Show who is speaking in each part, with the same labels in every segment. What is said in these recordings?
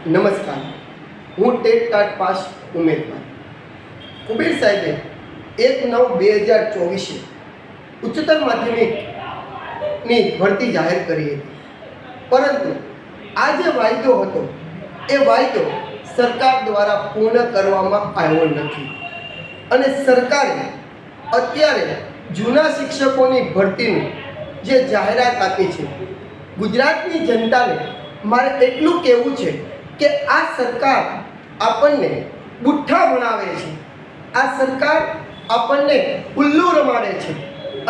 Speaker 1: નમસ્કાર, હું TET TAT pass ઉમેદવાર કુબેર સાહેબે 1/9/2024 ઉચ્ચતર માધ્યમિકની ભરતી જાહેર કરી હતી, પરંતુ આ જે વાયદો હતો એ વાયદો સરકાર દ્વારા પૂર્ણ કરવામાં આવ્યો નથી અને સરકારે અત્યારે જૂના શિક્ષકોની ભરતીની જે જાહેરાત આપી છે, ગુજરાતની જનતાને મારે એટલું કહેવું છે કે આ સરકાર આપણને બુઠ્ઠા ભણાવે છે, આ સરકાર આપણને ઉલ્લુ રમાડે છે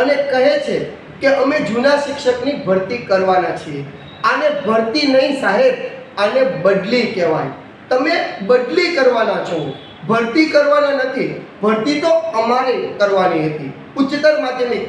Speaker 1: અને કહે છે કે અમે જૂના શિક્ષકની ભરતી કરવાના છીએ. આને ભરતી નહીં સાહેબ, આને બદલી કહેવાય. તમે બદલી કરવાના છો, ભરતી કરવાના નથી. ભરતી તો અમારે કરવાની હતી. ઉચ્ચતર માધ્યમિક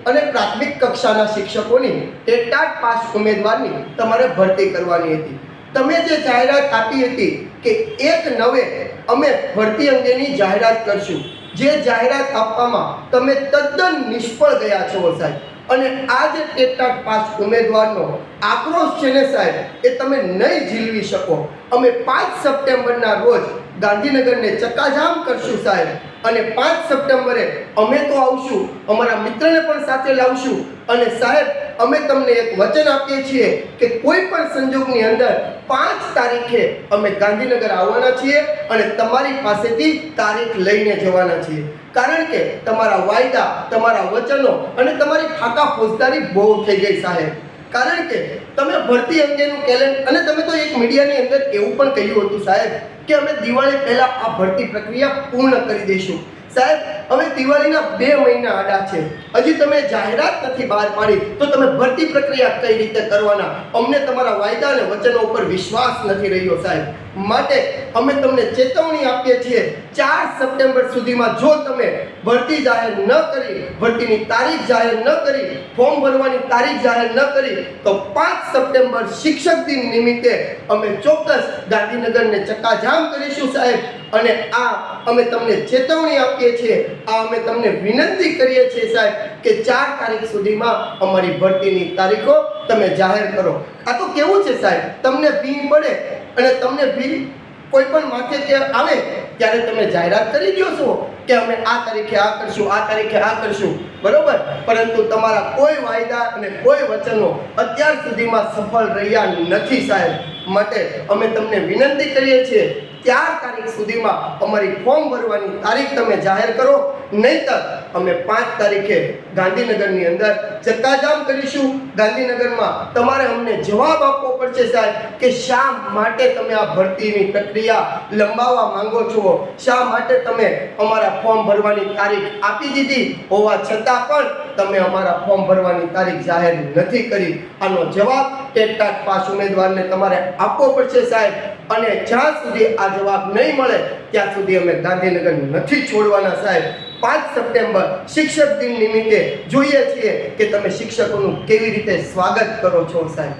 Speaker 1: અને પ્રાથમિક કક્ષાના શિક્ષકોની ટેટ ટાટ પાસ ઉમેદવારની તમારે ભરતી કરવાની હતી. તમે જે જાહેરાત આપી હતી કે 1/9 અમે ભરતી અંગેની જાહેરાત કરશું, જે જાહેરાત આપવામાં તમે તદ્દન નિષ્ફળ ગયા છો સાહેબ. અને આ જે ટેટ ટાટ પાસ ઉમેદવારનો આક્રોશ છે ને સાહેબ, એ તમે નહીં ઝીલવી શકો. અમે 5 સપ્ટેમ્બરના રોજ ગાંધીનગરને ચક્કાજામ કરશું સાહેબ, અને 5 સપ્ટેમ્બરે અમે તો આવશું, અમારા મિત્રને પણ સાથે લાવશું. અને સાહેબ, અમે તમને એક વચન આપીએ છીએ કે કોઈ પણ સંજોગની અંદર 5 તારીખે અમે ગાંધીનગર આવવાના છીએ અને તમારી પાસેથી તારીખ લઈને જવાના છીએ. કારણ કે તમારા વાયદા, તમારા વચનો અને તમારી ફાકા ફોજદારી બહુ થઈ ગઈ સાહેબ. કારણ કે તમે ભરતી અંગેનું કેલેન્ડર, અને તમે તો એક મીડિયાની અંદર એવું પણ કહ્યું હતું સાહેબ કે અમે દિવાળી પહેલાં આ ભરતી પ્રક્રિયા પૂર્ણ કરી દઈશું. સાહેબ, હવે દિવાળીના 2 મહિના આડા છે, હજી તમે જાહેરાત નથી બહાર પાડી, તો તમે ભરતી પ્રક્રિયા કઈ રીતે કરવાના? અમને તમારા વાયદા અને વચનો ઉપર વિશ્વાસ નથી રહ્યો સાહેબ. માટે અમે તમને ચેતવણી આપીએ છીએ, 4 સપ્ટેમ્બર સુધીમાં જો તમે ભરતી જાહેર ન કરી, ભરતીની તારીખ જાહેર ન કરી, ફોર્મ ભરવાની તારીખ જાહેર ન કરી, તો 5 સપ્ટેમ્બર શિક્ષક દિન નિમિત્તે અમે ચોક્કસ ગાંધીનગરને ચક્કાજામ કરીશું સાહેબ. અને આ અમે તમને ચેતવણી આપીએ છીએ, આ અમે તમને વિનંતી કરીએ છીએ સાહેબ કે 4 તારીખ સુધીમાં અમારી ભરતીની તારીખો તમે જાહેર કરો. આ તો કેવું છે સાહેબ, તમને ભીડ પડે અને તમને ભીડ કોઈ પણ માથે કે આવે ત્યારે તમે જાહેરાત કરી દો છો કે અમે આ તારીખે આ કરશું, આ તારીખે આ કરશું, બરોબર. પરંતુ તમારા કોઈ વાયદા અને કોઈ વચનો અત્યાર સુધીમાં સફળ રહ્યા નથી સાહેબ. માટે અમે તમને વિનંતી કરીએ છીએ, 4 તારીખ સુધીમાં અમારી ફોર્મ ભરવાની તારીખ તમે જાહેર કરો, નહીંતર અમે 5 તારીખે ગાંધીનગરની અંદર ચક્કાજામ કરીશું. ગાંધીનગરમાં તમારે અમને જવાબ આપવો પડશે સાહેબ કે શા માટે તમે આ ભરતીની પ્રક્રિયા લંબાવવા માંગો છો, શા માટે તમે અમારા ફોર્મ ભરવાની તારીખ આપી દીધી હોવા છતાં પણ તમે અમારા ફોર્મ ભરવાની તારીખ જાહેર નથી કરી. આનો જવાબ ટેટ ટાટ પાસ ઉમેદવારને તમારે આપવો પડશે સાહેબ. અને જ્યાં સુધી આ જવાબ નહીં મળે ત્યાં સુધી અમે ગાંધીનગર નથી છોડવાના સાહેબ. 5 સપ્ટેમ્બર શિક્ષક દિન નિમિત્તે જોઈએ છીએ કે તમે શિક્ષકોનું કેવી રીતે સ્વાગત કરો છો સાહેબ.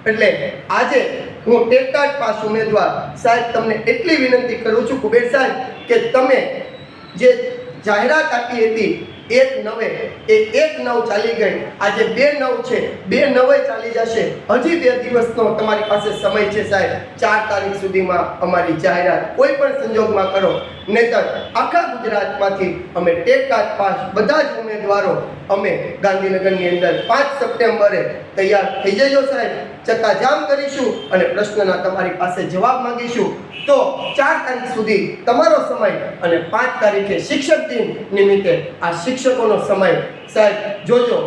Speaker 1: એટલે આજે હું ટેટ ટાટ પાસ ઉમેદવાર સાહેબ તમને એટલી વિનંતી કરું છું કુબેર સાહેબ કે તમે જે જાહેરાત આપી હતી 1/9, એ 1/9 ચાલી ગઈ, આજે 2/9 છે, 2/9 ચાલી જશે. હજી 2 દિવસનો તમારી પાસે સમય છે સાહેબ. 4 તારીખ સુધીમાં અમારી જાહેરાત કોઈ પણ સંજોગમાં કરો, નહીંતર આખા ગુજરાતમાંથી અમે ટેટ ટાટ પાસ બધા જ ઉમેદવારો અમે ગાંધીનગરની અંદર 5 સપ્ટેમ્બરે તૈયાર થઈ જજો સાહેબ. ચક્કાજામ કરીશું અને પ્રશ્નના તમારી પાસે જવાબ માંગીશું. તો 4 તારીખ સુધી તમારો સમય અને 5 તારીખે શિક્ષક દિન નિમિત્તે આ શિક્ષકોનો સમય સાહેબ જોજો.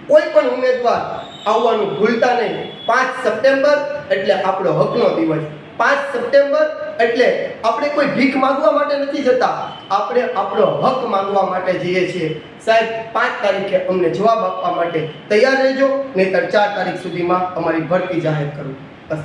Speaker 1: કોઈ પણ ઉમેદવાર આવવાનું ભૂલતા નહીં. 5 સપ્ટેમ્બર એટલે આપણો હકનો દિવસ. 5 સપ્ટેમ્બર એટલે આપણે કોઈ ભીખ માંગવા માટે નથી જતા, આપણે આપણો હક માંગવા માટે જઈએ છીએ સાહેબ. 5 તારીખે અમને જવાબ આપવા માટે તૈયાર રહેજો, નહીંતર 4 તારીખ સુધીમાં અમારી ભરતી જાહેર કરો. બસ.